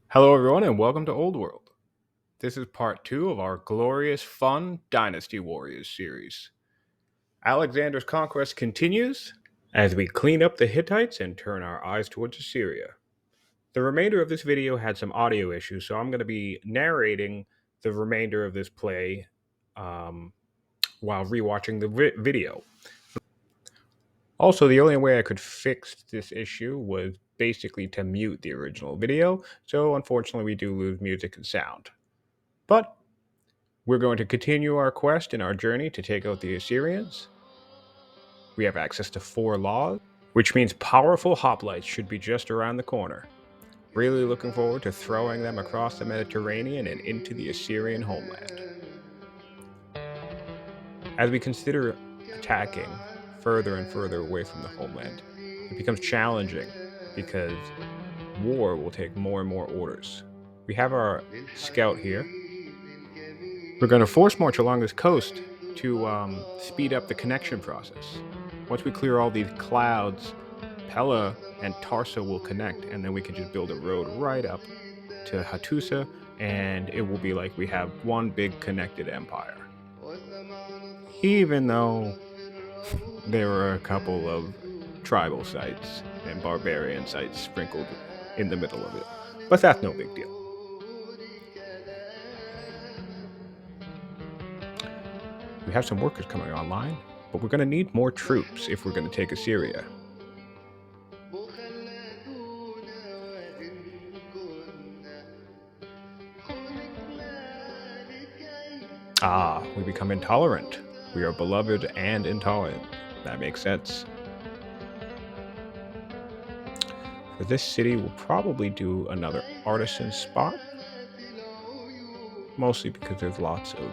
Hello, everyone, and welcome to Old World. This is part two of our glorious, fun Dynasty Warriors series. Alexander's conquest continues as we clean up the Hittites and turn our eyes towards Assyria. The remainder of this video had some audio issues, so I'm going to be narrating the remainder of this play um, while rewatching the video. Also, the only way I could fix this issue was basically to mute the original video, so unfortunately, we do lose music and sound. But we're going to continue our quest and our journey to take out the Assyrians. We have access to 4 laws, which means powerful hoplites should be just around the corner. Really looking forward to throwing them across the Mediterranean and into the Assyrian homeland. As we consider attacking further and further away from the homeland, it becomes challenging because war will take more and more orders. We have our scout here. We're going to force march along this coast to speed up the connection process. Once we clear all these clouds, Pella and Tarsa will connect, and then we can just build a road right up to Hattusa, and it will be like we have one big connected empire. Even though there were a couple of tribal sites and barbarian sites sprinkled in the middle of it. But that's no big deal. We have some workers coming online, but we're going to need more troops if we're going to take Assyria. We become intolerant. We are beloved and intolerant. That makes sense. For this city, we'll probably do another artisan spot. Mostly because there's lots of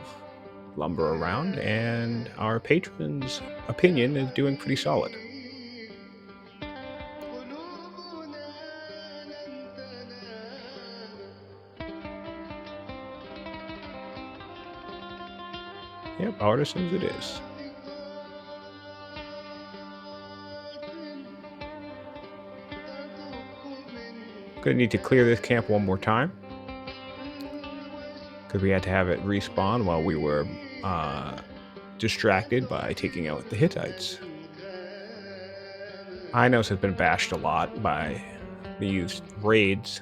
lumber around, and our patron's opinion is doing pretty solid. Yep, artisans it is. Gonna need to clear this camp one more time, because we had to have it respawn while we were distracted by taking out the Hittites. Inos has been bashed a lot by these raids.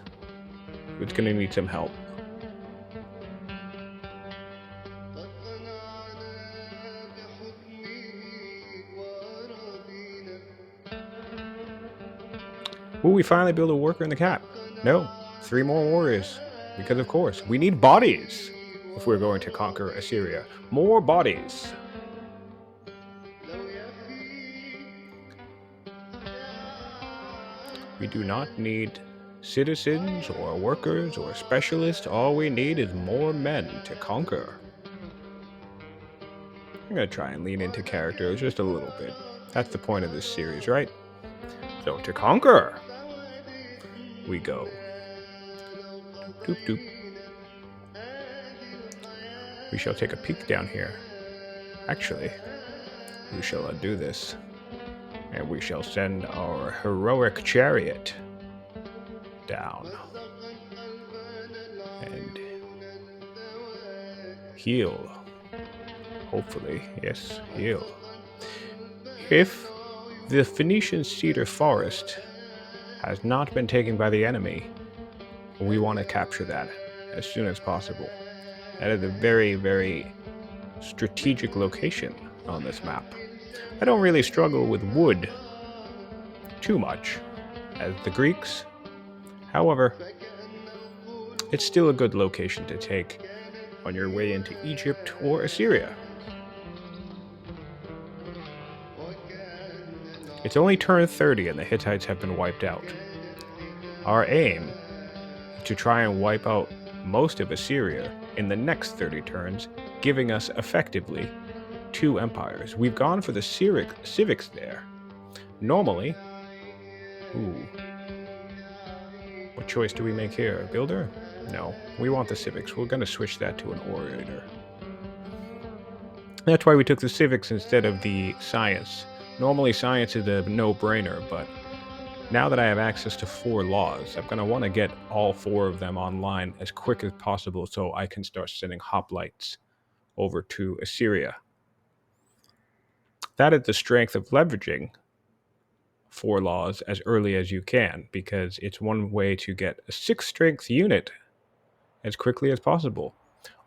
It's gonna need some help. Will we finally build a worker in the cap? No. 3 more warriors. Because of course, we need bodies if we're going to conquer Assyria. More bodies. We do not need citizens or workers or specialists. All we need is more men to conquer. I'm going to try and lean into characters just a little bit. That's the point of this series, right? So to conquer, we go. Doop doop. We shall take a peek down here. Actually, we shall undo this, and we shall send our heroic chariot down and heal. Hopefully, yes, heal. If the Phoenician cedar forest has not been taken by the enemy, we want to capture that as soon as possible. That is a very, very strategic location on this map. I don't really struggle with wood too much as the Greeks. However, it's still a good location to take on your way into Egypt or Assyria. It's only turn 30 and the Hittites have been wiped out. Our aim is to try and wipe out most of Assyria in the next 30 turns, giving us effectively 2 empires. We've gone for the civics there. Normally, what choice do we make here? Builder? No, we want the civics. We're going to switch that to an orator. That's why we took the civics instead of the science. Normally science is a no-brainer, but Now that I have access to 4 laws, I'm going to want to get all 4 of them online as quick as possible so I can start sending hoplites over to Assyria. That is the strength of leveraging 4 laws as early as you can, because it's one way to get a 6 strength unit as quickly as possible.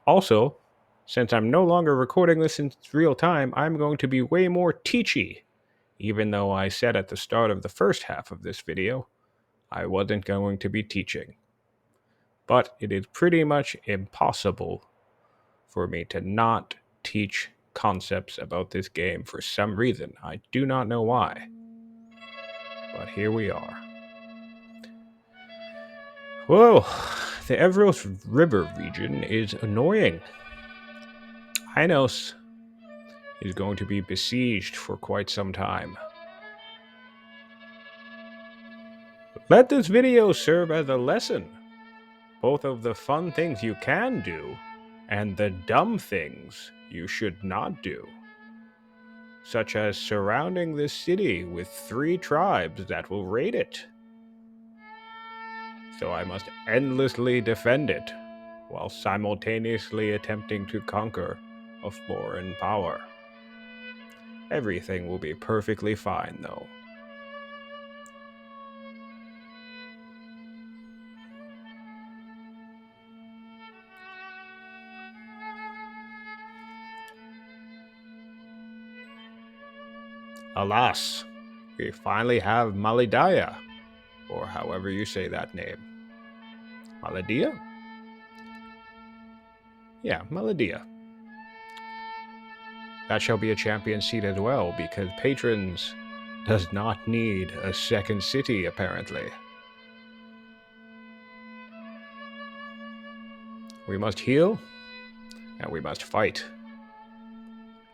Also, since I'm no longer recording this in real time, I'm going to be way more teachy, even though I said at the start of the first half of this video I wasn't going to be teaching. But it is pretty much impossible for me to not teach concepts about this game for some reason. I do not know why. But here we are. Whoa, the Evros River region is annoying. Hynos is going to be besieged for quite some time. Let this video serve as a lesson, both of the fun things you can do and the dumb things you should not do, such as surrounding this city with 3 tribes that will raid it. So I must endlessly defend it, while simultaneously attempting to conquer a foreign power. Everything will be perfectly fine, though. Alas, we finally have Malidaya, or however you say that name. Maladia? Yeah, Maladia. That shall be a champion seat as well, because Patrons does not need a second city, apparently. We must heal, and we must fight.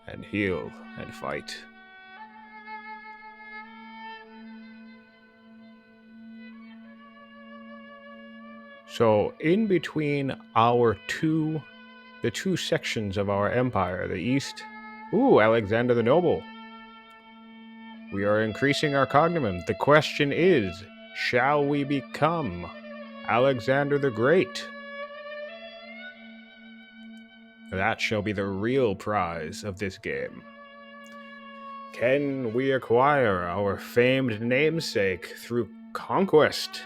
And heal, and fight. So, in between the two sections of our empire, the east... Ooh, Alexander the Noble. We are increasing our cognomen. The question is, shall we become Alexander the Great? That shall be the real prize of this game. Can we acquire our famed namesake through conquest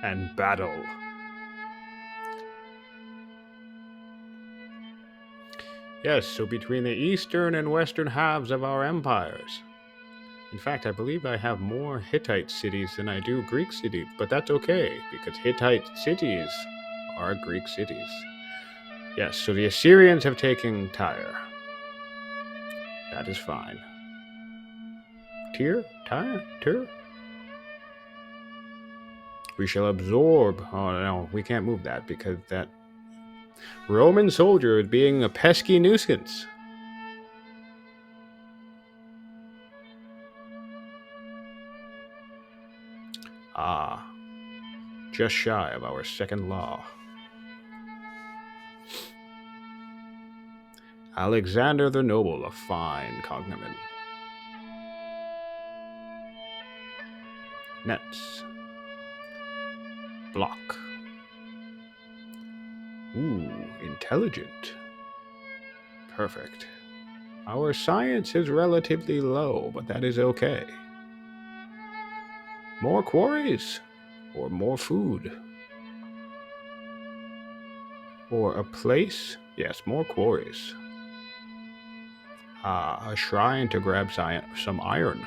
and battle? Yes, so between the eastern and western halves of our empires. In fact, I believe I have more Hittite cities than I do Greek cities, but that's okay, because Hittite cities are Greek cities. Yes, so the Assyrians have taken Tyre. That is fine. Tyre? We shall absorb... Oh no, we can't move that, because that Roman soldier is being a pesky nuisance. Ah, just shy of our second law. Alexander the Noble, a fine cognomen. Nets. Block. Ooh, intelligent. Perfect. Our science is relatively low, but that is okay. More quarries, or more food. Or a place? Yes, more quarries. A shrine to grab some iron.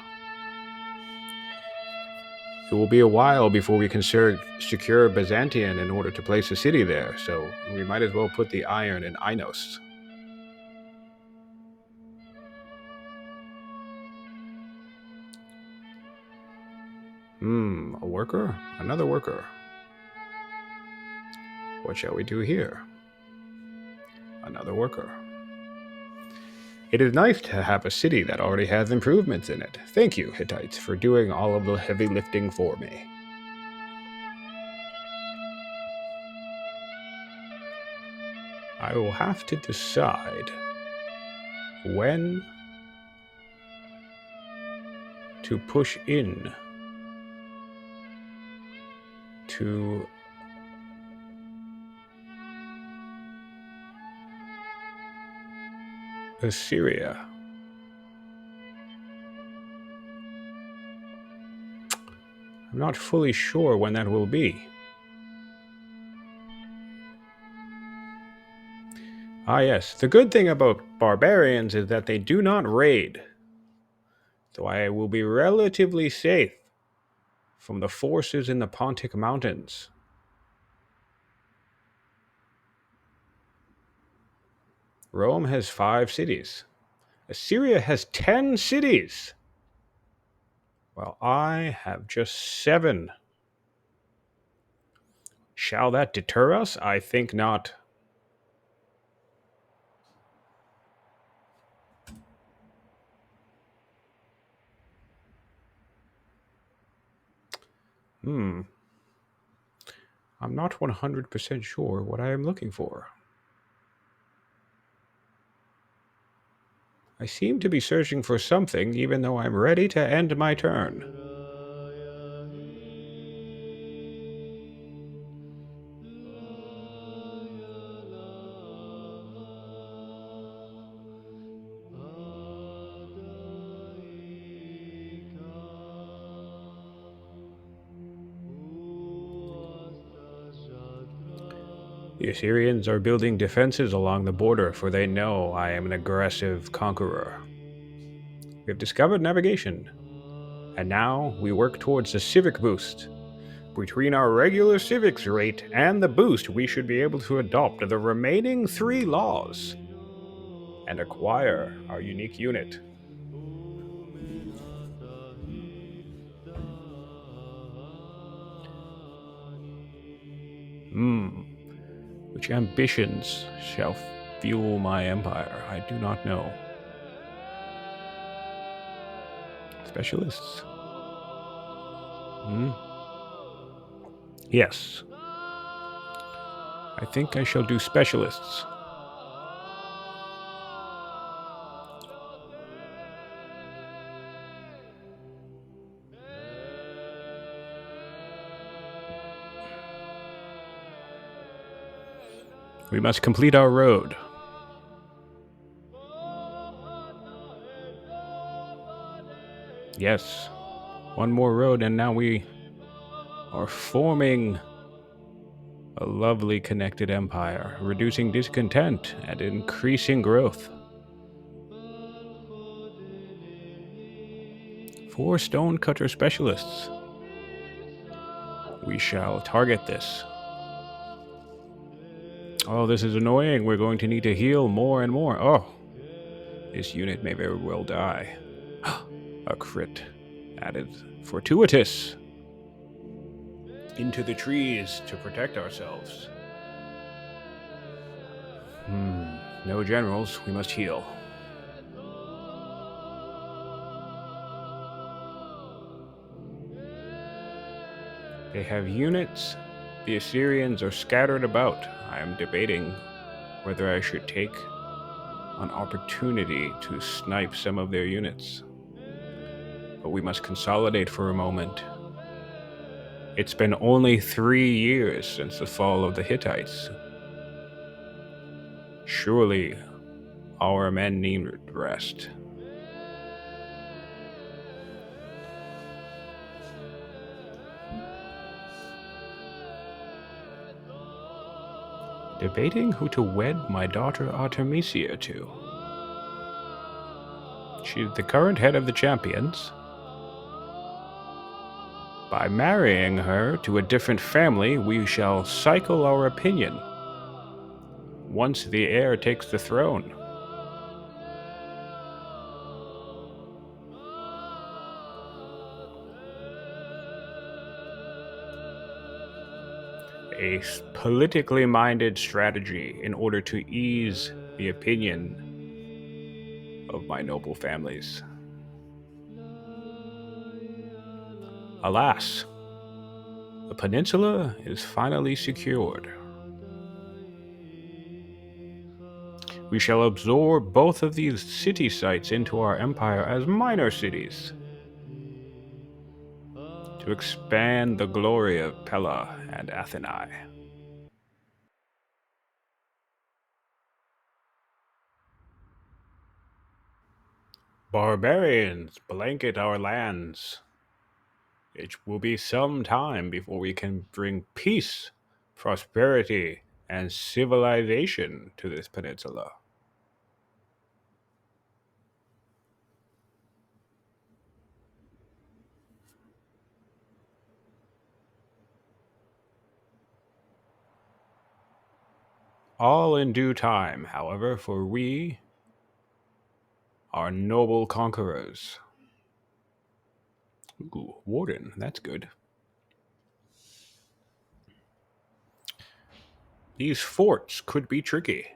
It will be a while before we can secure Byzantium in order to place a city there, so we might as well put the iron in Inos. A worker? Another worker. What shall we do here? Another worker. It is nice to have a city that already has improvements in it. Thank you, Hittites, for doing all of the heavy lifting for me. I will have to decide when to push in to Assyria. I'm not fully sure when that will be. Ah yes, the good thing about barbarians is that they do not raid, so I will be relatively safe from the forces in the Pontic Mountains. Rome has 5 cities. Assyria has 10 cities, while I have just 7. Shall that deter us? I think not. I'm not 100% sure what I am looking for. I seem to be searching for something, even though I'm ready to end my turn. The Assyrians are building defenses along the border, for they know I am an aggressive conqueror. We have discovered navigation, and now we work towards a civic boost. Between our regular civics rate and the boost, we should be able to adopt the remaining 3 laws and acquire our unique unit. Which ambitions shall fuel my empire? I do not know. Specialists? Yes. I think I shall do specialists. We must complete our road. Yes. One more road, and now we are forming a lovely connected empire, reducing discontent and increasing growth. 4 stonecutter specialists. We shall target this. Oh, this is annoying. We're going to need to heal more and more. Oh, this unit may very well die. A crit added. Fortuitous. Into the trees to protect ourselves. No generals. We must heal. They have units. The Assyrians are scattered about. I am debating whether I should take an opportunity to snipe some of their units. But we must consolidate for a moment. It's been only 3 years since the fall of the Hittites. Surely our men need rest. Debating who to wed my daughter Artemisia to. She's the current head of the champions. By marrying her to a different family, we shall cycle our opinion once the heir takes the throne. A politically minded strategy in order to ease the opinion of my noble families. Alas, the peninsula is finally secured. We shall absorb both of these city sites into our empire as minor cities to expand the glory of Pella and Athenae. Barbarians blanket our lands. It will be some time before we can bring peace, prosperity, and civilization to this peninsula. All in due time, however, for we are noble conquerors. Ooh, Warden, that's good. These forts could be tricky.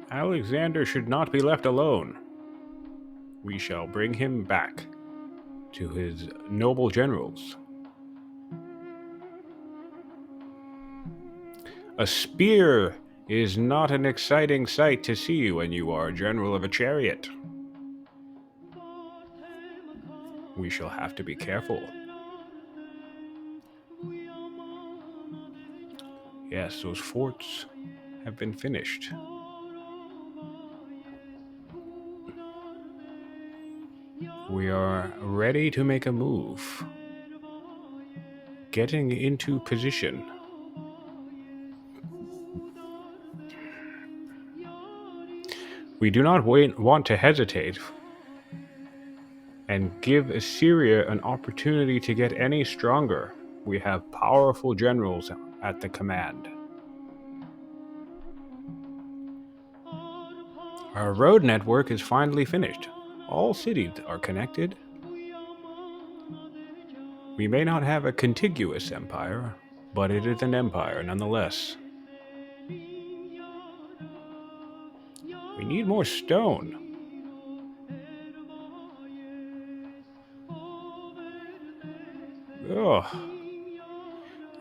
Alexander should not be left alone. We shall bring him back to his noble generals. A spear is not an exciting sight to see when you are a general of a chariot. We shall have to be careful. Yes, those forts have been finished. We are ready to make a move. Getting into position. We do not want to hesitate and give Assyria an opportunity to get any stronger. We have powerful generals at the command. Our road network is finally finished. All cities are connected. We may not have a contiguous empire, but it is an empire nonetheless. We need more stone. Ugh.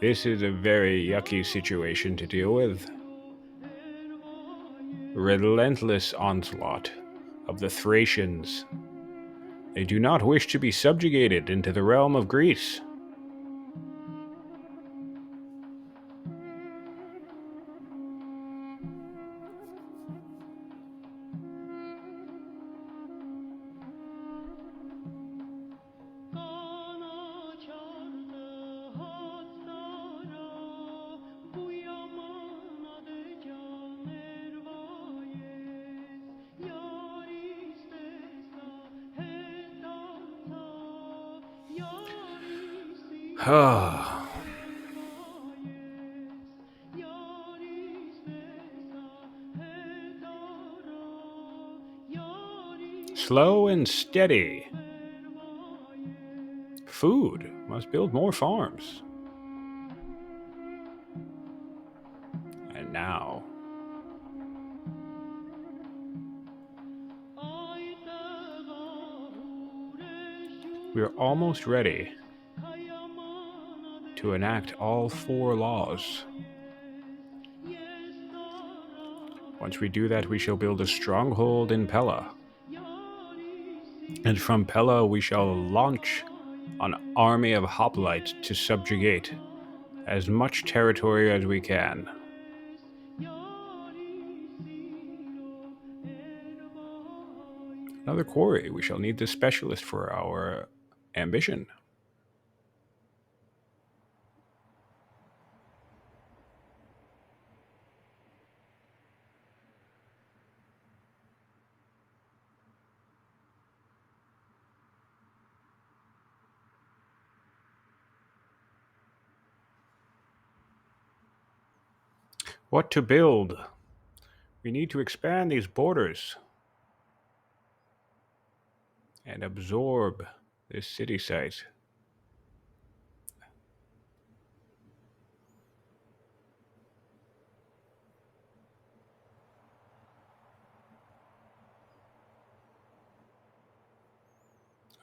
This is a very yucky situation to deal with. Relentless onslaught of the Thracians. They do not wish to be subjugated into the realm of Greece. Slow and steady. Food. Must build more farms. And now... we are almost ready to enact all 4 laws. Once we do that, we shall build a stronghold in Pella. And from Pella, we shall launch an army of hoplites to subjugate as much territory as we can. Another quarry. We shall need the specialist for our ambition. What to build? We need to expand these borders and absorb this city site.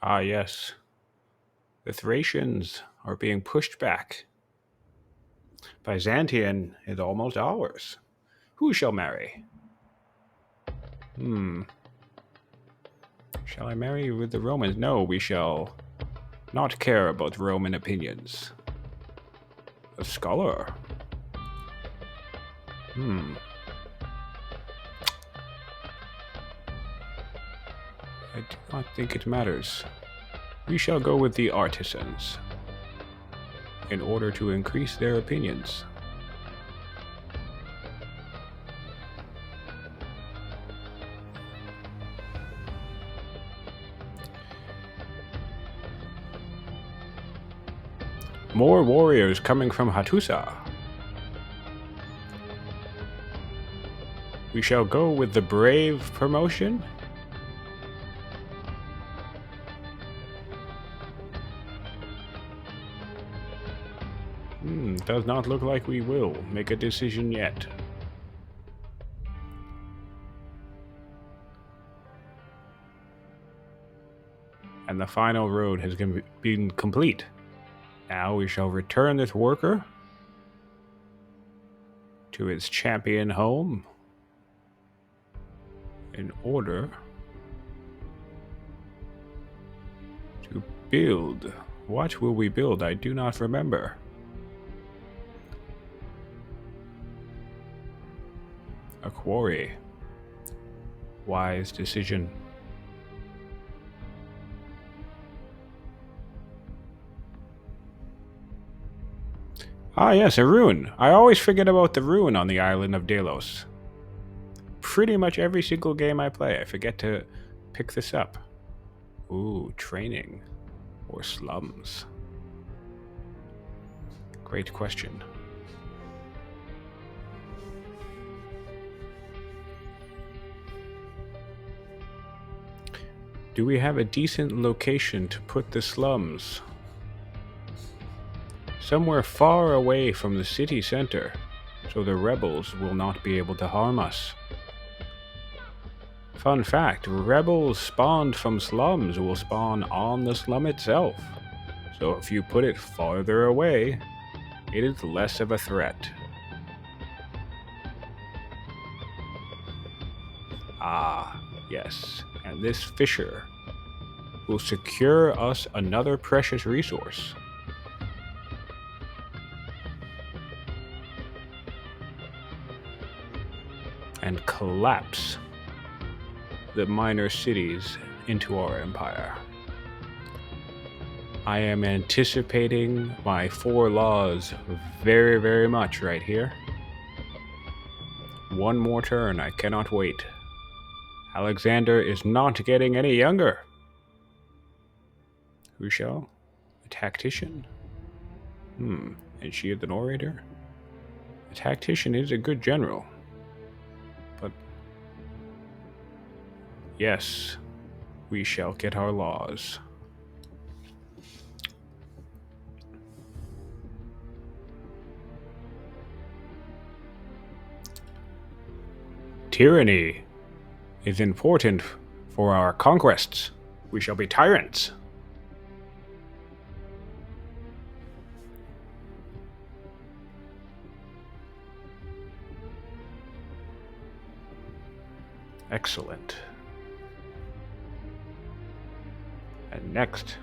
Ah, yes. The Thracians are being pushed back. Byzantium is almost ours. Who shall marry? Shall I marry with the Romans? No, we shall not care about Roman opinions. A scholar? I do not think it matters. We shall go with the artisans, in order to increase their opinions. More warriors coming from Hattusa. We shall go with the brave promotion. Does not look like we will make a decision yet. And the final road has been complete. Now we shall return this worker to his champion home in order to build. What will we build? I do not remember. A quarry. Wise decision. Ah yes, a ruin. I always forget about the ruin on the island of Delos. Pretty much every single game I play, I forget to pick this up. Ooh, training. Or slums. Great question. Do we have a decent location to put the slums? Somewhere far away from the city center, so the rebels will not be able to harm us. Fun fact, rebels spawned from slums will spawn on the slum itself. So if you put it farther away, it is less of a threat. Ah, yes, and this fissure will secure us another precious resource. And collapse the minor cities into our empire. I am anticipating my 4 laws very, very much right here. One more turn, I cannot wait. Alexander is not getting any younger. Who shall? A tactician? And she is an orator? A tactician is a good general. But yes, we shall get our laws. Tyranny is important for our conquests. We shall be tyrants. Excellent. And next,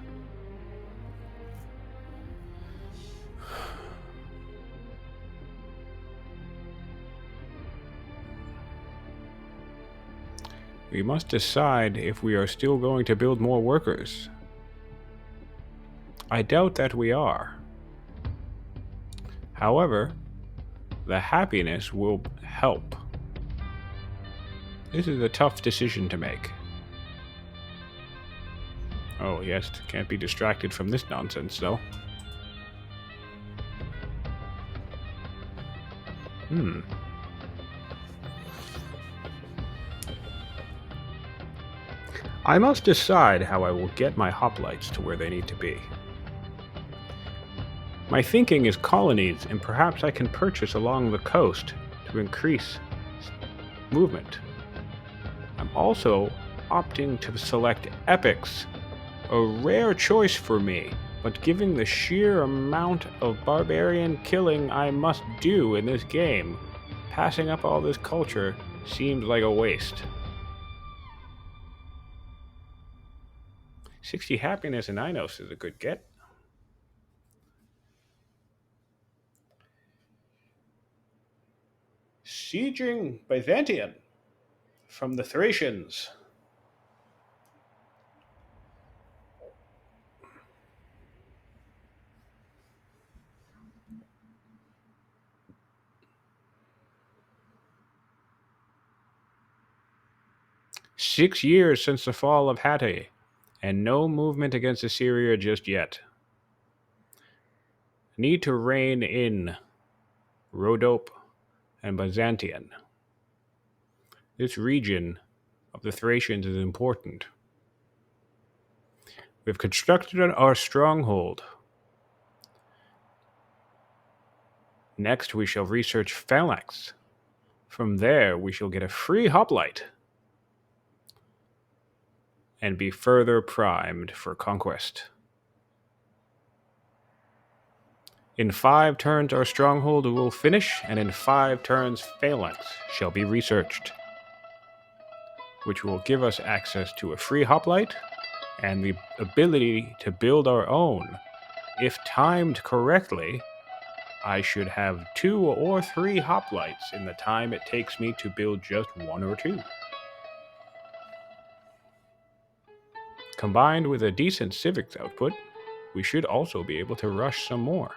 we must decide if we are still going to build more workers. I doubt that we are. However, the happiness will help. This is a tough decision to make. Oh yes, can't be distracted from this nonsense though. I must decide how I will get my hoplites to where they need to be. My thinking is colonies, and perhaps I can purchase along the coast to increase movement. I'm also opting to select epics, a rare choice for me, but given the sheer amount of barbarian killing I must do in this game, passing up all this culture seems like a waste. 60 happiness and Inos is a good get. Sieging Byzantium from the Thracians. "6 years since the fall of Hatti, and no movement against Assyria just yet. Need to rein in Rhodope and Byzantium. This region of the Thracians is important. We've constructed our stronghold. Next, we shall research Phalanx. From there, we shall get a free hoplite and be further primed for conquest. In 5 turns, our stronghold will finish, and in 5 turns, Phalanx shall be researched, which will give us access to a free hoplite and the ability to build our own. If timed correctly, I should have 2 or 3 hoplites in the time it takes me to build just 1 or 2. Combined with a decent civics output, we should also be able to rush some more.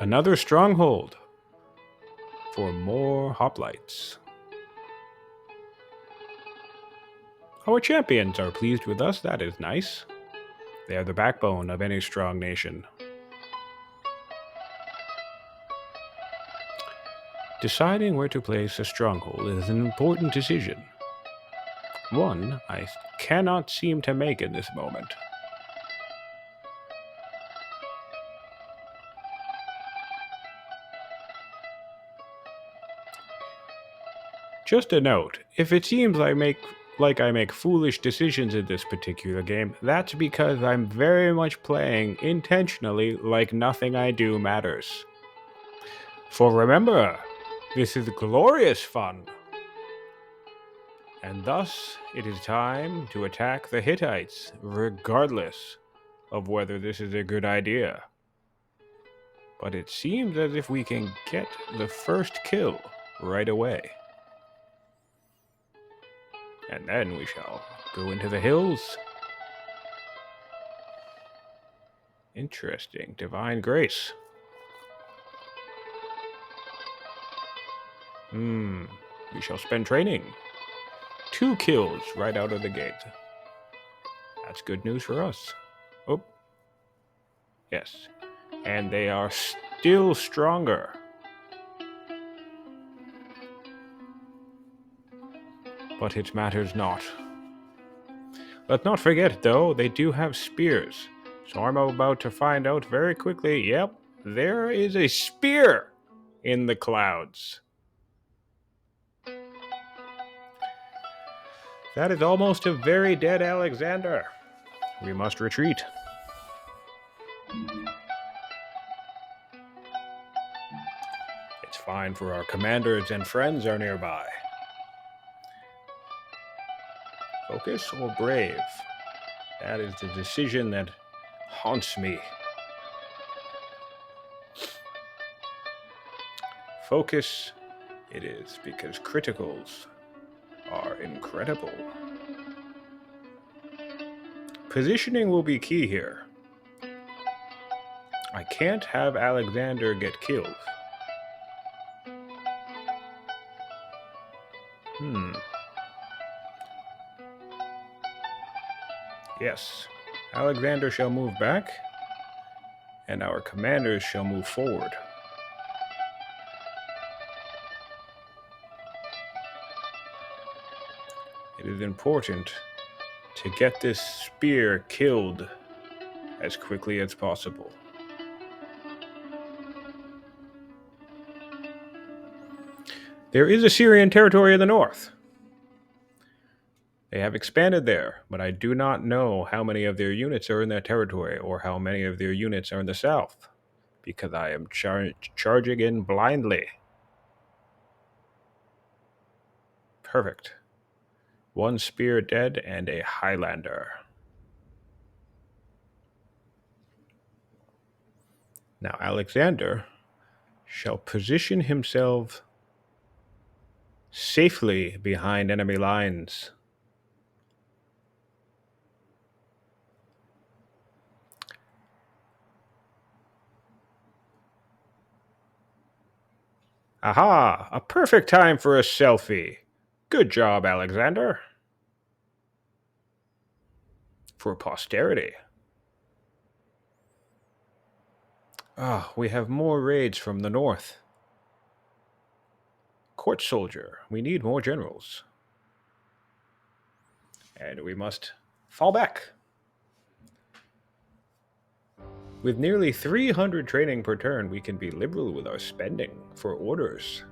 Another stronghold for more hoplites. Our champions are pleased with us, that is nice. They are the backbone of any strong nation. Deciding where to place a stronghold is an important decision. One I cannot seem to make in this moment. Just a note, if it seems I make foolish decisions in this particular game, that's because I'm very much playing intentionally like nothing I do matters. For remember, this is glorious fun. And thus, it is time to attack the Hittites, regardless of whether this is a good idea. But it seems as if we can get the first kill right away. And then we shall go into the hills. Interesting. Divine grace. We shall spend training. 2 kills right out of the gate. That's good news for us. Oh. Yes. And they are still stronger. But it matters not. Let's not forget, though, they do have spears. So I'm about to find out very quickly, yep, there is a spear in the clouds. That is almost a very dead Alexander. We must retreat. It's fine, for our commanders and friends are nearby. Focus or brave? That is the decision that haunts me. Focus it is, because criticals are incredible. Positioning will be key here. I can't have Alexander get killed. Yes, Alexander shall move back, and our commanders shall move forward. It is important to get this spear killed as quickly as possible. There is Assyrian territory in the north. They have expanded there, but I do not know how many of their units are in that territory or how many of their units are in the south, because I am charging in blindly. Perfect. One spear dead and a Highlander. Now Alexander shall position himself safely behind enemy lines. Aha! A perfect time for a selfie. Good job, Alexander. For posterity. We have more raids from the north. Court soldier. We need more generals. And we must fall back. With nearly 300 training per turn, we can be liberal with our spending for orders.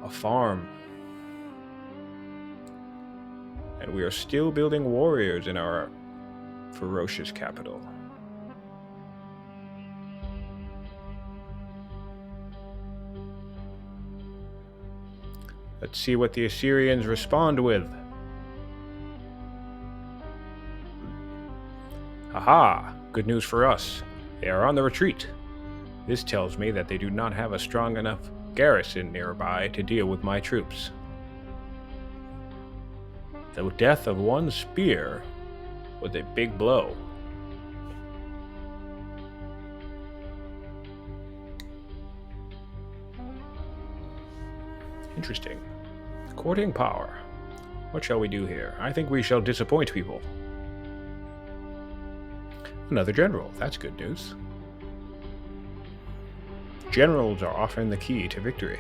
A farm. And we are still building warriors in our ferocious capital. Let's see what the Assyrians respond with. Aha! Good news for us. They are on the retreat. This tells me that they do not have a strong enough garrison nearby to deal with my troops. The death of one spear was a big blow. Interesting. Courting power. What shall we do here? I think we shall disappoint people. Another general. That's good news. Generals are often the key to victory.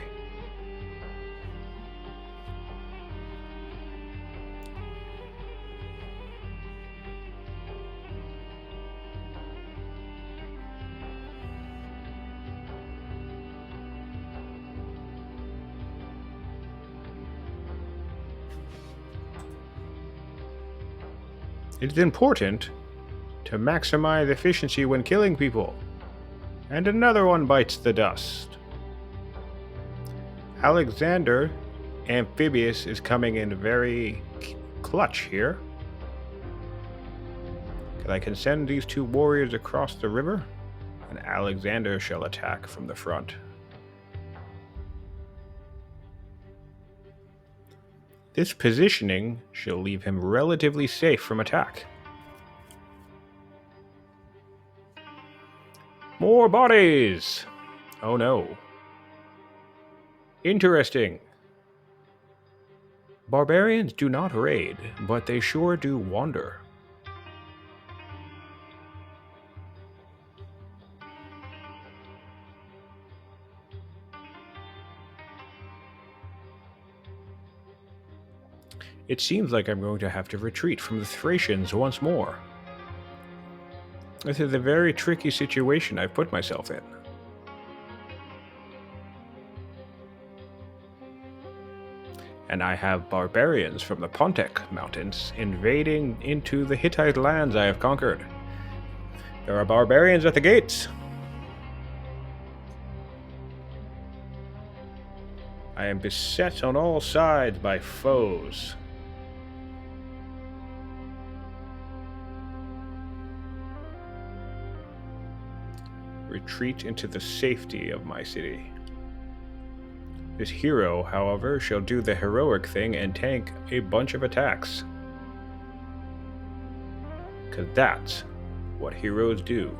It is important to maximize efficiency when killing people. And another one bites the dust. Alexander Amphibious is coming in very clutch here. I can send these two warriors across the river, and Alexander shall attack from the front. This positioning shall leave him relatively safe from attack. More bodies! Oh no. Interesting. Barbarians do not raid, but they sure do wander. It seems like I'm going to have to retreat from the Thracians once more. This is a very tricky situation I've put myself in. And I have barbarians from the Pontic Mountains invading into the Hittite lands I have conquered. There are barbarians at the gates. I am beset on all sides by foes. Retreat into the safety of my city. This hero, however, shall do the heroic thing and tank a bunch of attacks. 'Cause that's what heroes do.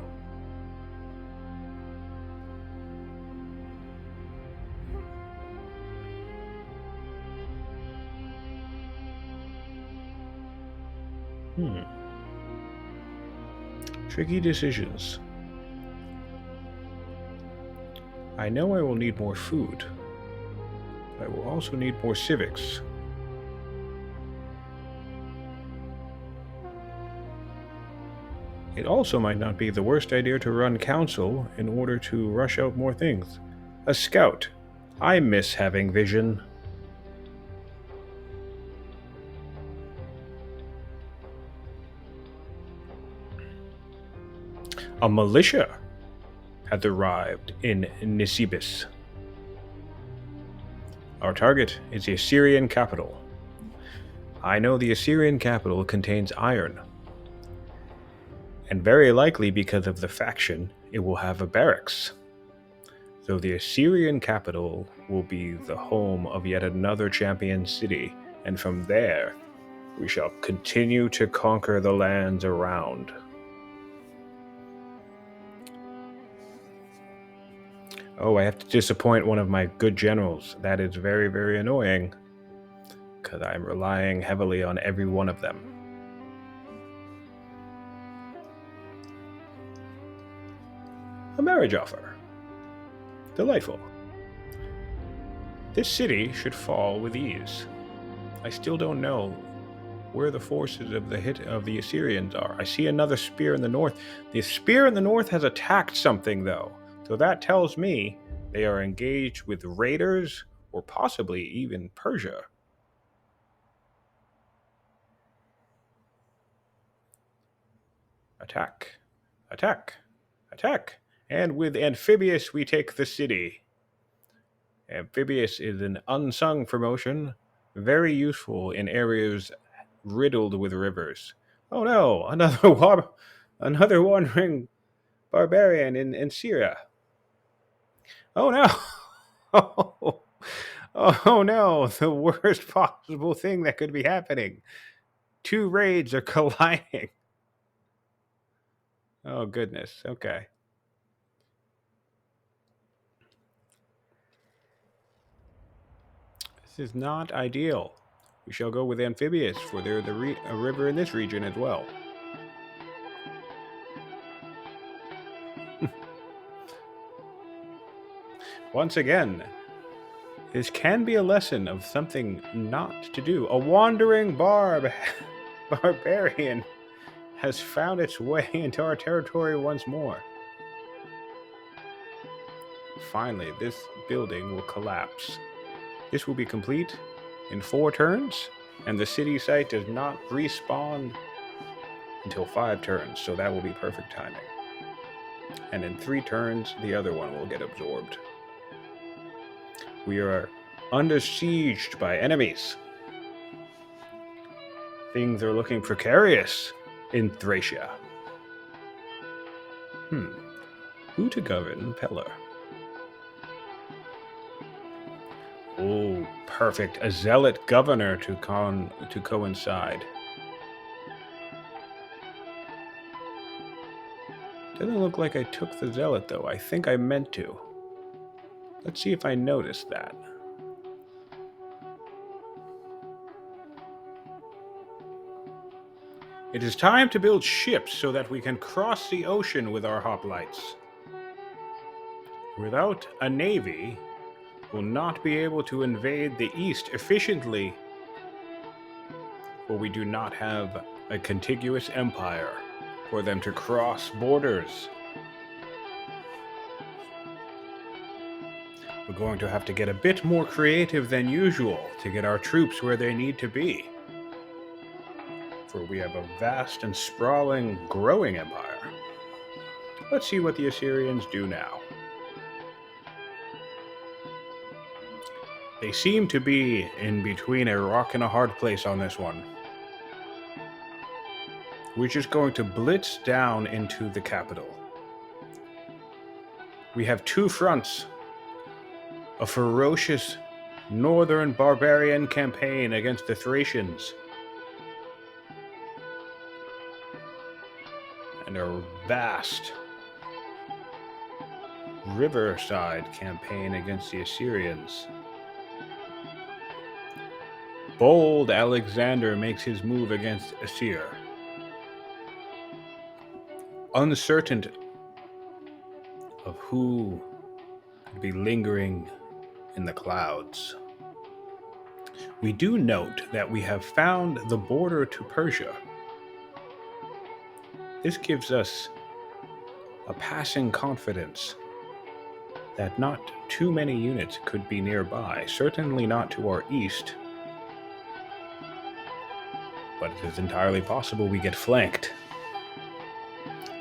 Tricky decisions. I know I will need more food. I will also need more civics. It also might not be the worst idea to run council in order to rush out more things. A scout. I miss having vision. A militia had arrived in Nisibis. Our target is the Assyrian capital. I know the Assyrian capital contains iron, and very likely because of the faction, it will have a barracks. So the Assyrian capital will be the home of yet another champion city, and from there, we shall continue to conquer the lands around. Oh, I have to disappoint one of my good generals. That is very, very annoying, because I'm relying heavily on every one of them. A marriage offer. Delightful. This city should fall with ease. I still don't know where the forces of the Assyrians are. I see another spear in the north. The spear in the north has attacked something, though, so that tells me they are engaged with raiders or possibly even Persia. Attack, attack, attack. And with Amphibious, we take the city. Amphibious is an unsung promotion, very useful in areas riddled with rivers. Oh no, another wandering barbarian in Syria. Oh no! Oh no, the worst possible thing that could be happening. Two raids are colliding. Oh goodness, okay. This is not ideal. We shall go with Amphibious, for there's a river in this region as well. Once again, this can be a lesson of something not to do. A wandering barbarian has found its way into our territory once more. Finally, this building will collapse. This will be complete in 4 turns, and the city site does not respawn until 5 turns, so that will be perfect timing. And in 3 turns, the other one will get absorbed. We are under siege by enemies. Things are looking precarious in Thracia. Who to govern Pella? Oh, perfect. A zealot governor to coincide. Doesn't look like I took the zealot, though. I think I meant to. Let's see if I noticed that. It is time to build ships so that we can cross the ocean with our hoplites. Without a navy, we'll not be able to invade the east efficiently, for we do not have a contiguous empire for them to cross borders. We're going to have to get a bit more creative than usual to get our troops where they need to be. For we have a vast and sprawling, growing empire. Let's see what the Assyrians do now. They seem to be in between a rock and a hard place on this one. We're just going to blitz down into the capital. We have 2 fronts. A ferocious northern barbarian campaign against the Thracians, and a vast riverside campaign against the Assyrians. Bold Alexander makes his move against Assur. Uncertain of who could be lingering in the clouds. We do note that we have found the border to Persia. This gives us a passing confidence that not too many units could be nearby, certainly not to our east. But it is entirely possible we get flanked.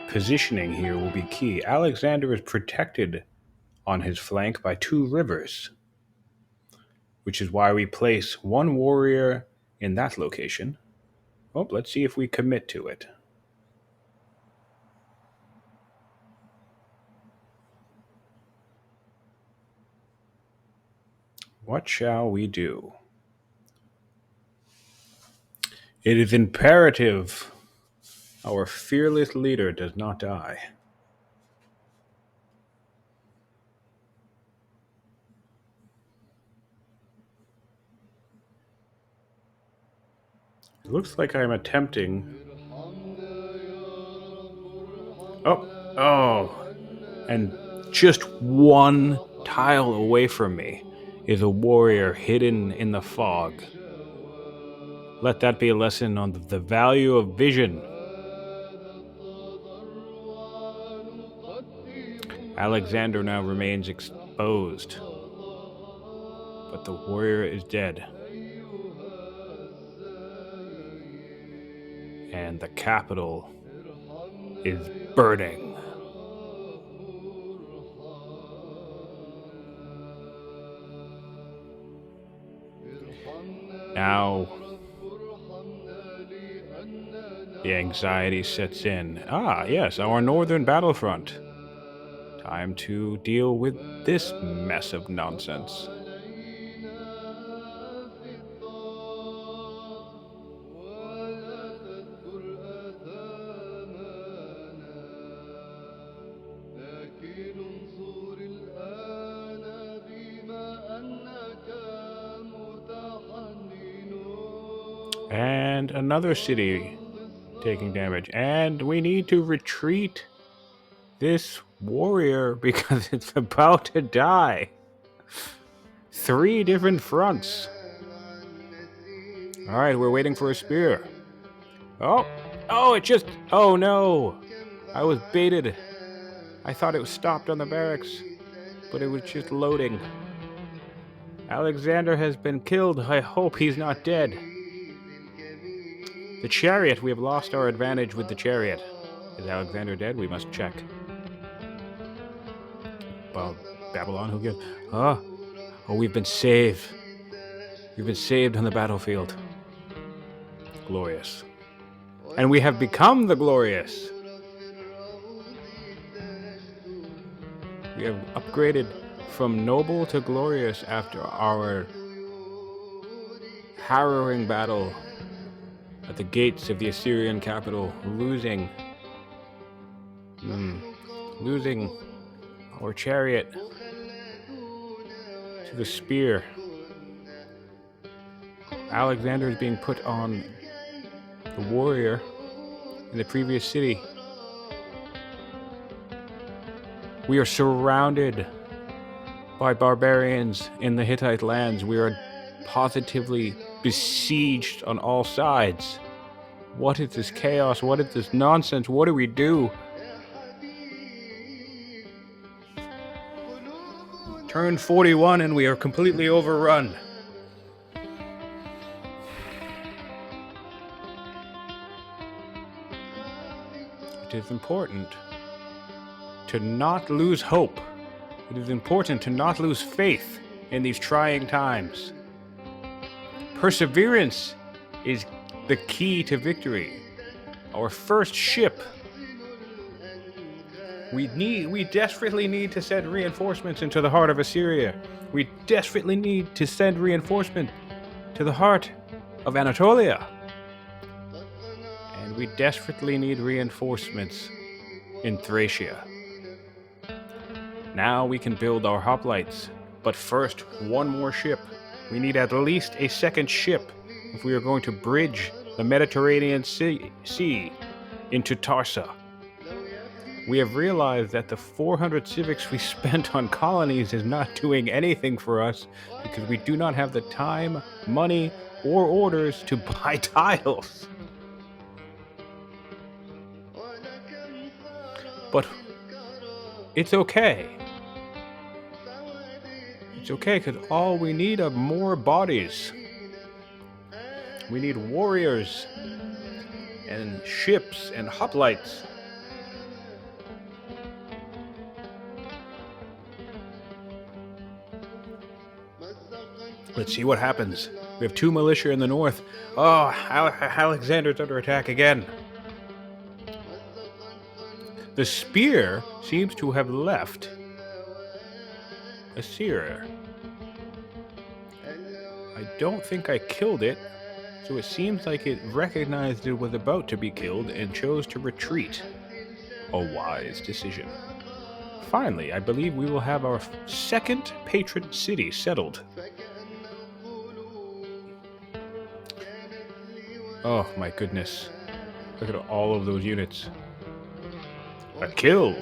Positioning here will be key. Alexander is protected on his flank by 2 rivers. which is why we place one warrior in that location. Oh, let's see if we commit to it. What shall we do? It is imperative our fearless leader does not die. It looks like I'm attempting. Oh, and just one tile away from me is a warrior hidden in the fog. Let that be a lesson on the value of vision. Alexander now remains exposed, but the warrior is dead. And the capital is burning. Now, the anxiety sets in. Ah, yes, our northern battlefront. Time to deal with this mess of nonsense. And another city taking damage. And we need to retreat this warrior because it's about to die. 3 different fronts. All right, we're waiting for a spear. Oh no. I was baited. I thought it was stopped on the barracks, but it was just loading. Alexander has been killed. I hope he's not dead. The chariot. We have lost our advantage with the chariot. Is Alexander dead? We must check. Babylon, who get? Oh, we've been saved. We've been saved on the battlefield. Glorious. And we have become the glorious. We have upgraded from noble to glorious after our harrowing battle at the gates of the Assyrian capital, losing our chariot to the spear. Alexander is being put on the warrior in the previous city. We are surrounded by barbarians in the Hittite lands. We are positively besieged on all sides. What is this chaos? What is this nonsense? What do we do? Turn 41 and we are completely overrun. It is important to not lose hope. It is important to not lose faith in these trying times. Perseverance is the key to victory. Our first ship. We desperately need to send reinforcements into the heart of Assyria. We desperately need to send reinforcement to the heart of Anatolia. And we desperately need reinforcements in Thracia. Now we can build our hoplites, but first, one more ship. We need at least a second ship if we are going to bridge the Mediterranean Sea into Tarsa. We have realized that the 400 civics we spent on colonies is not doing anything for us because we do not have the time, money, or orders to buy tiles. But it's okay. It's okay, because all we need are more bodies. We need warriors and ships and hoplites. Let's see what happens. We have 2 militia in the north. Oh, Alexander's under attack again. The spear seems to have left Assur. I don't think I killed it, so it seems like it recognized it was about to be killed and chose to retreat. A wise decision. Finally, I believe we will have our second patron city settled. Oh my goodness. Look at all of those units. A kill!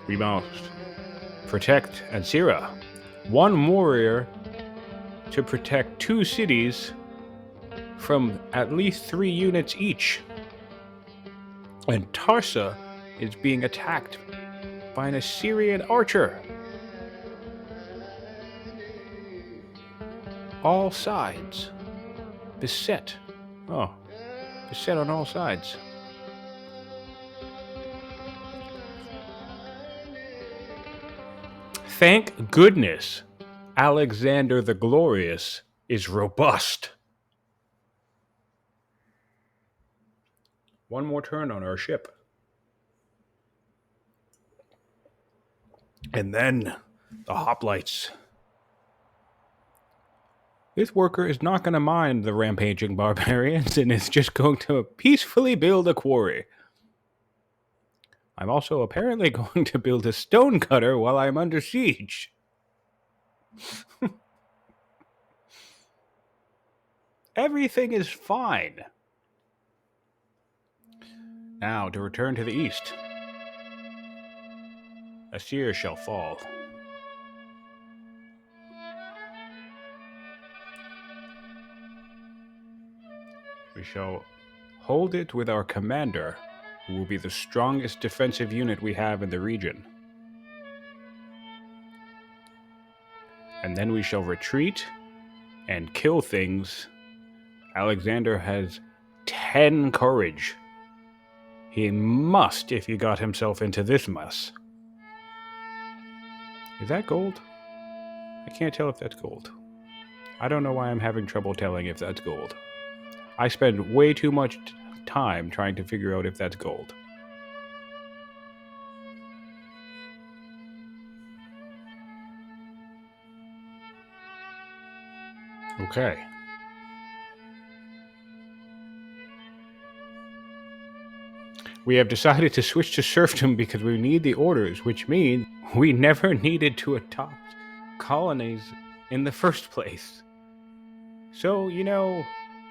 We must protect Assyria. 1 warrior to protect 2 cities from at least 3 units each. And Tarsa is being attacked by an Assyrian archer. All sides. Beset. Oh, beset on all sides. Thank goodness Alexander the Glorious is robust. 1 more turn on our ship. And then the hoplites. This worker is not going to mind the rampaging barbarians and is just going to peacefully build a quarry. I'm also apparently going to build a stone cutter while I'm under siege. Everything is fine. Now, to return to the east. Assur shall fall. We shall hold it with our commander, who will be the strongest defensive unit we have in the region. And then we shall retreat and kill things. Alexander has 10 courage. He must if he got himself into this mess. Is that gold? I can't tell if that's gold. I don't know why I'm having trouble telling if that's gold. I spend way too much time trying to figure out if that's gold. Okay. We have decided to switch to serfdom because we need the orders, which means we never needed to adopt colonies in the first place. So,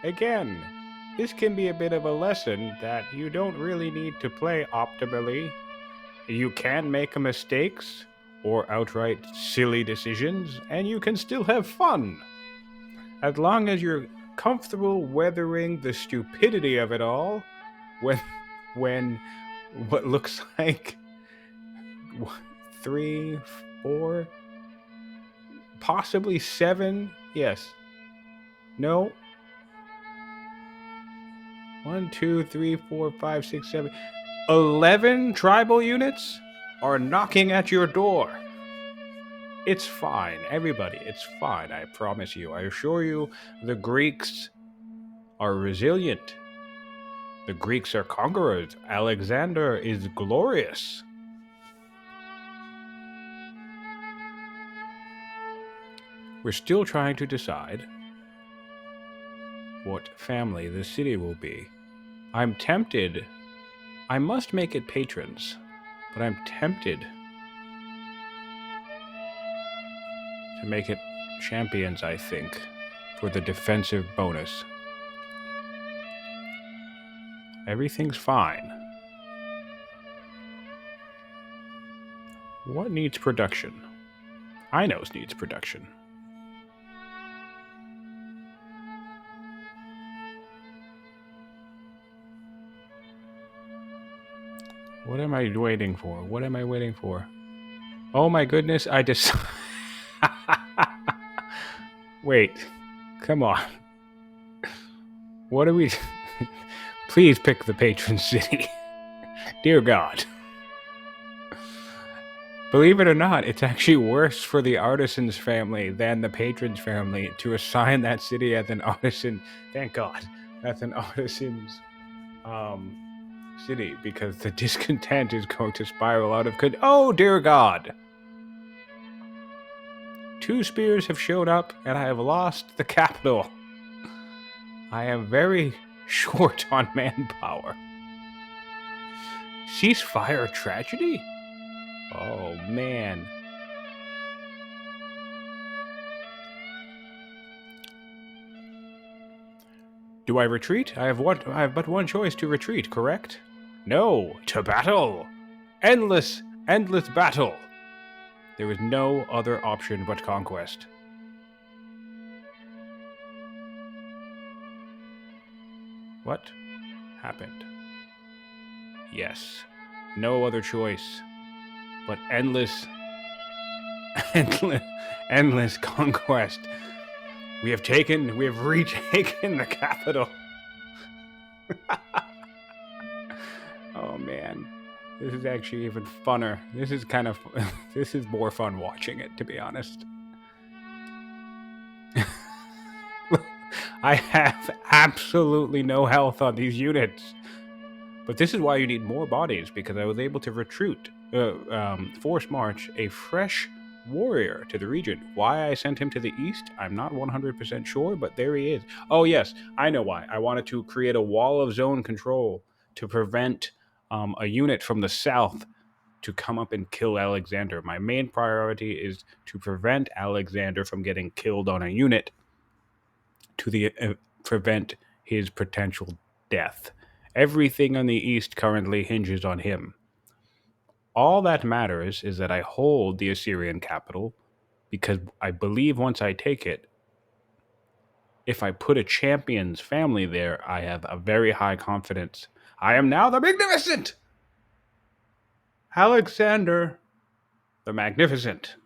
again, this can be a bit of a lesson that you don't really need to play optimally. You can make mistakes or outright silly decisions, and you can still have fun. As long as you're comfortable weathering the stupidity of it all, when what looks like 3, 4, possibly 7, yes. No. 1, 2, 3, 4, 5, 6, 7. 11 tribal units are knocking at your door. It's fine, everybody. It's fine, I promise you. I assure you, the Greeks are resilient. The Greeks are conquerors. Alexander is glorious. We're still trying to decide what family the city will be. I'm tempted. I must make it patrons, but I'm tempted to make it champions, I think, for the defensive bonus. Everything's fine. What needs production? Inos needs production. What am I waiting for? What am I waiting for? Oh my goodness, I just... Wait, come on. What do we... Please pick the patron city. Dear God. Believe it or not, it's actually worse for the artisan's family than the patron's family to assign that city as an artisan. Thank God, that's an artisan's um, city, because the discontent is going to spiral out of control. Oh dear God! 2 spears have showed up, and I have lost the capital. I am very short on manpower. Ceasefire tragedy? Oh man. Do I retreat? I have but one choice: to retreat, correct? No, to battle! Endless battle! There is no other option but conquest. What happened? Yes, no other choice but endless conquest. We have retaken the capital. Oh man, this is actually even funner. This is more fun watching it, to be honest. I have absolutely no health on these units. But this is why you need more bodies, because I was able to force march a fresh warrior to the region. Why I sent him to the east, I'm not 100% sure, but there he is. Oh yes, I know why. I wanted to create a wall of zone control to prevent a unit from the south to come up and kill Alexander. My main priority is to prevent Alexander from getting killed on a unit, to prevent his potential death. Everything on the east currently hinges on him. All that matters is that I hold the Assyrian capital, because I believe once I take it, if I put a champion's family there, I have a very high confidence. I am now the Magnificent! Alexander the Magnificent.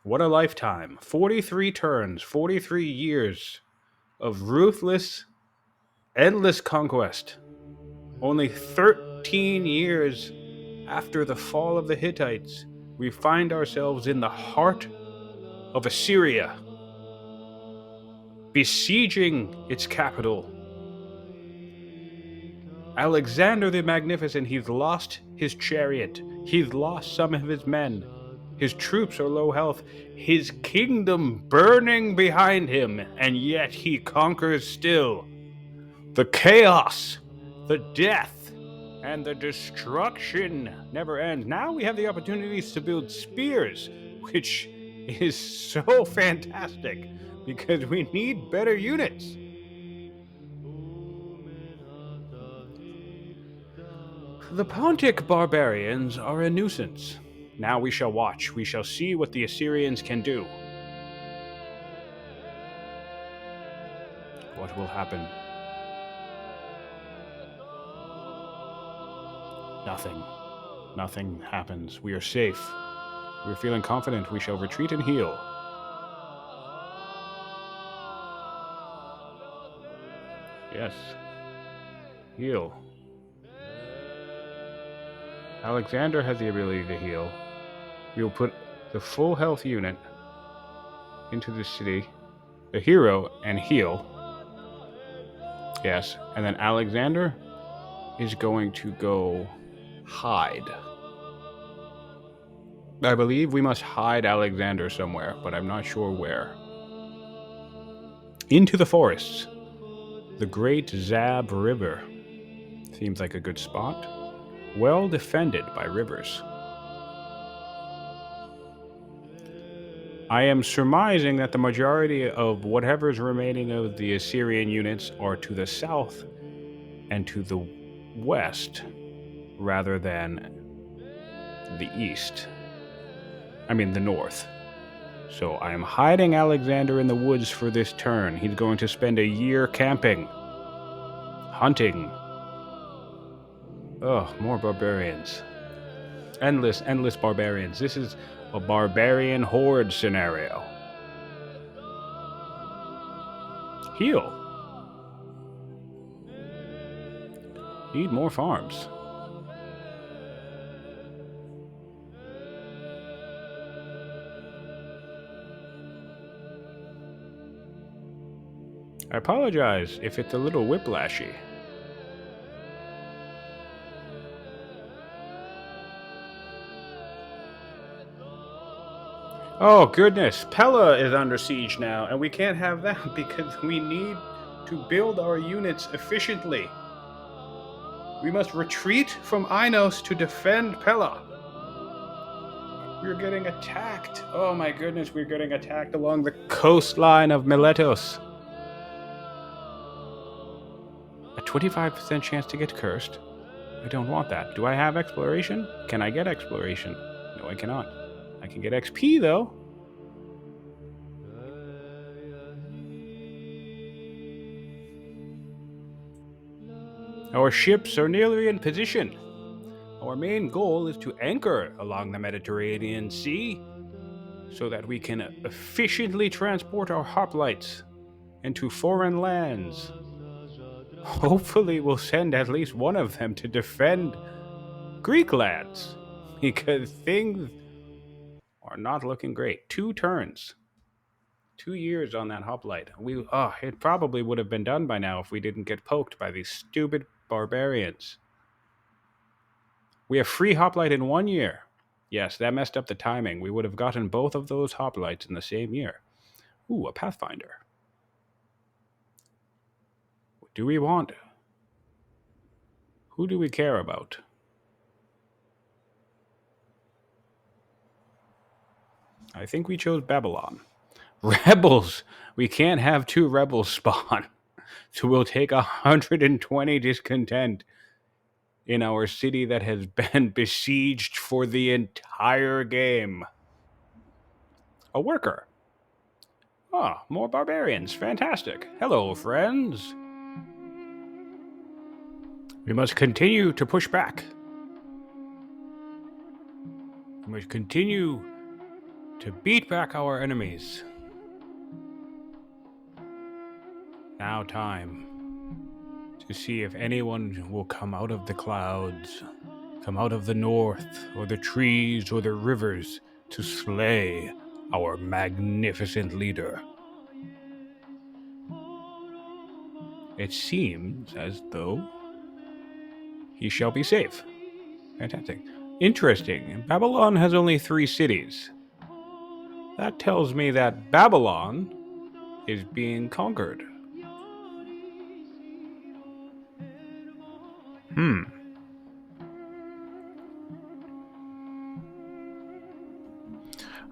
What a lifetime. 43 turns, 43 years of ruthless, endless conquest. Only 13 years after the fall of the Hittites, we find ourselves in the heart of Assyria, besieging its capital. Alexander the Magnificent, he's lost his chariot, he's lost some of his men, his troops are low health, his kingdom burning behind him, and yet he conquers still. The chaos, the death, and the destruction never ends. Now we have the opportunities to build spears, which is so fantastic, because we need better units. The Pontic Barbarians are a nuisance. Now we shall watch. We shall see what the Assyrians can do. What will happen? Nothing. Nothing happens. We are safe. We're feeling confident. We shall retreat and heal. Yes. Heal. Alexander has the ability to heal. We will put the full health unit into the city, the hero, and heal. Yes. And then Alexander is going to go hide. I believe we must hide Alexander somewhere, but I'm not sure where. Into the forests. The Great Zab River. Seems like a good spot. Well defended by rivers. I am surmising that the majority of whatever's remaining of the Assyrian units are to the south and to the west, rather than the east. I mean, the north. So I am hiding Alexander in the woods for this turn. He's going to spend a year camping, hunting. Oh, more barbarians. Endless barbarians. This is a barbarian horde scenario. Heal. Need more farms. I apologize if it's a little whiplashy. Oh, goodness. Pella is under siege now, and we can't have that because we need to build our units efficiently. We must retreat from Ainos to defend Pella. We're getting attacked. Oh my goodness, we're getting attacked along the coastline of Miletos. A 25% chance to get cursed. I don't want that. Do I have exploration? Can I get exploration? No, I cannot. I can get XP though. Our ships are nearly in position. Our main goal is to anchor along the Mediterranean Sea so that we can efficiently transport our hoplites into foreign lands. Hopefully, we'll send at least one of them to defend Greek lands because things are not looking great. 2 turns, 2 years on that hoplite. It probably would have been done by now if we didn't get poked by these stupid barbarians. We have free hoplite in 1 year. Yes, that messed up the timing. We would have gotten both of those hoplites in the same year. Ooh, a Pathfinder. What do we want? Who do we care about? I think we chose Babylon. Rebels! We can't have 2 rebels spawn. So we'll take 120 discontent in our city that has been besieged for the entire game. A worker. Ah, more barbarians. Fantastic. Hello, friends. We must continue to push back. We must continue to beat back our enemies. Now time to see if anyone will come out of the clouds, come out of the north, or the trees, or the rivers to slay our magnificent leader. It seems as though he shall be safe. Fantastic. Interesting. Babylon has only 3 cities. That tells me that Babylon is being conquered.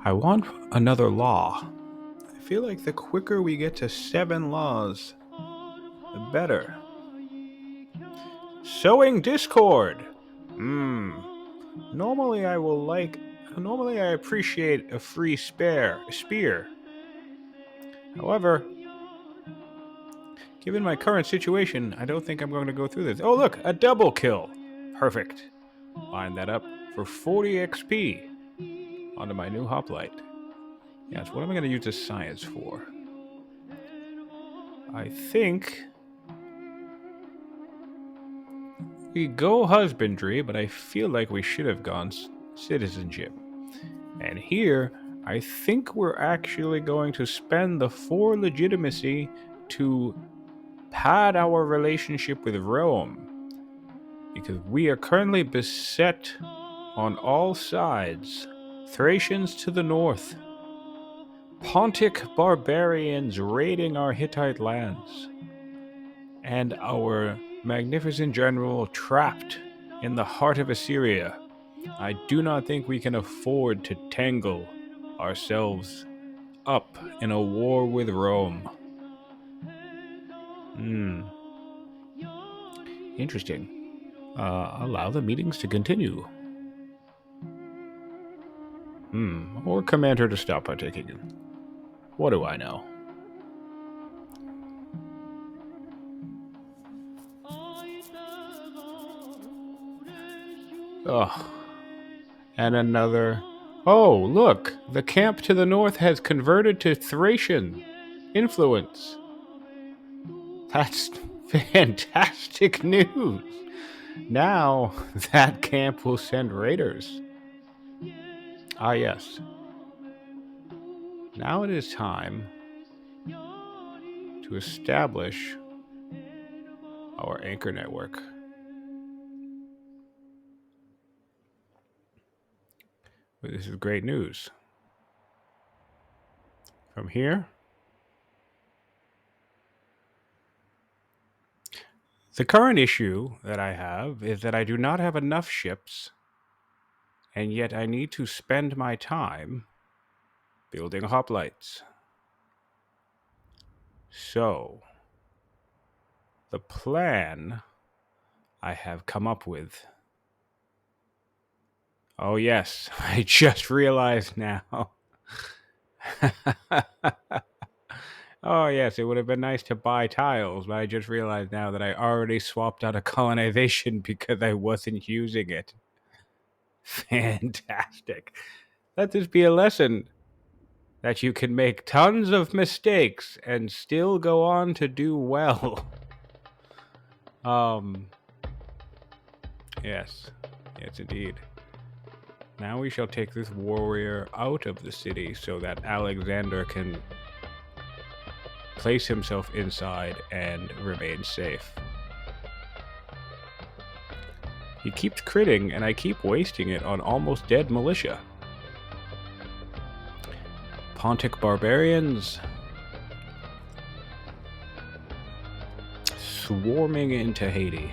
I want another law. I feel like the quicker we get to 7 laws, the better. Sowing discord. Normally I appreciate a free spear. However, given my current situation, I don't think I'm going to go through this. Oh look, a double kill. Perfect. Line that up for 40 XP onto my new hoplite. Yes, what am I going to use this science for? I think we go husbandry, but I feel like we should have gone citizenship. And here, I think we're actually going to spend the 4 legitimacy to pad our relationship with Rome, because we are currently beset on all sides. Thracians to the north, Pontic Barbarians raiding our Hittite lands, and our magnificent general trapped in the heart of Assyria. I do not think we can afford to tangle ourselves up in a war with Rome. Interesting. Allow the meetings to continue. Or command her to stop partaking in. What do I know? Oh. And another. Oh, look! The camp to the north has converted to Thracian influence. That's fantastic news. Now, that camp will send raiders. Ah, yes. Now it is time to establish our anchor network. But this is great news. From here, the current issue that I have is that I do not have enough ships, and yet I need to spend my time building hoplites. So, the plan I have come up with. Oh, yes, I just realized now. Oh, yes, it would have been nice to buy tiles, but I just realized now that I already swapped out a colonization because I wasn't using it. Fantastic. Let this be a lesson that you can make tons of mistakes and still go on to do well. Yes, indeed. Now we shall take this warrior out of the city so that Alexander can place himself inside and remain safe. He keeps critting, and I keep wasting it on almost dead militia. Pontic Barbarians swarming into Hatti.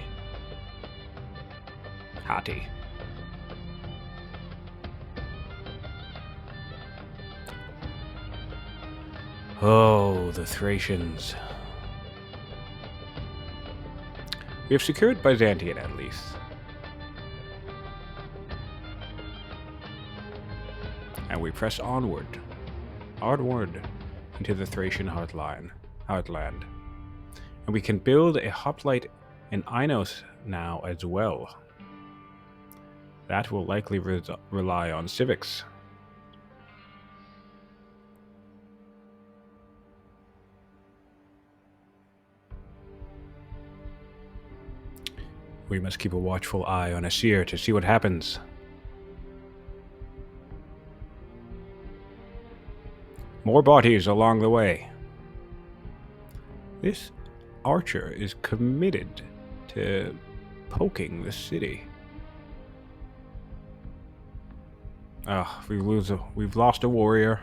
Oh, the Thracians. We have secured Byzantium at least. And we press onward into the Thracian heartland. And we can build a hoplite in Inos now as well. That will likely rely on civics. We must keep a watchful eye on Assur to see what happens. More bodies along the way. This archer is committed to poking the city. We've lost a warrior.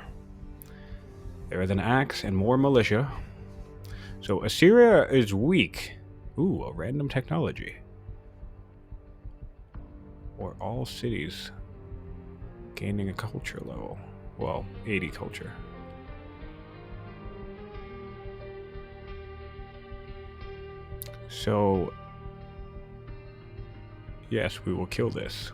There is an axe and more militia. So Assyria is weak. Ooh, a random technology. Or all cities gaining a culture level. Well, 80 culture. So, yes, we will kill this.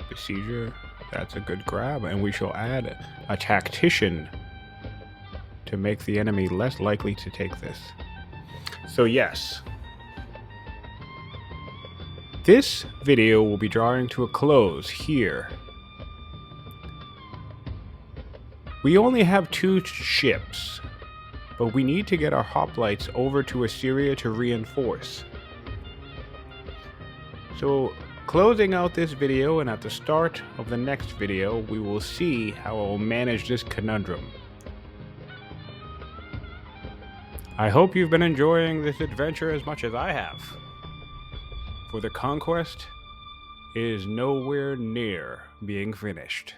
Besieger, that's a good grab, and we shall add a tactician to make the enemy less likely to take this. So yes, this video will be drawing to a close here. We only have 2 ships, but we need to get our hoplites over to Assyria to reinforce. So, closing out this video, and at the start of the next video, we will see how I will manage this conundrum. I hope you've been enjoying this adventure as much as I have. For the conquest is nowhere near being finished.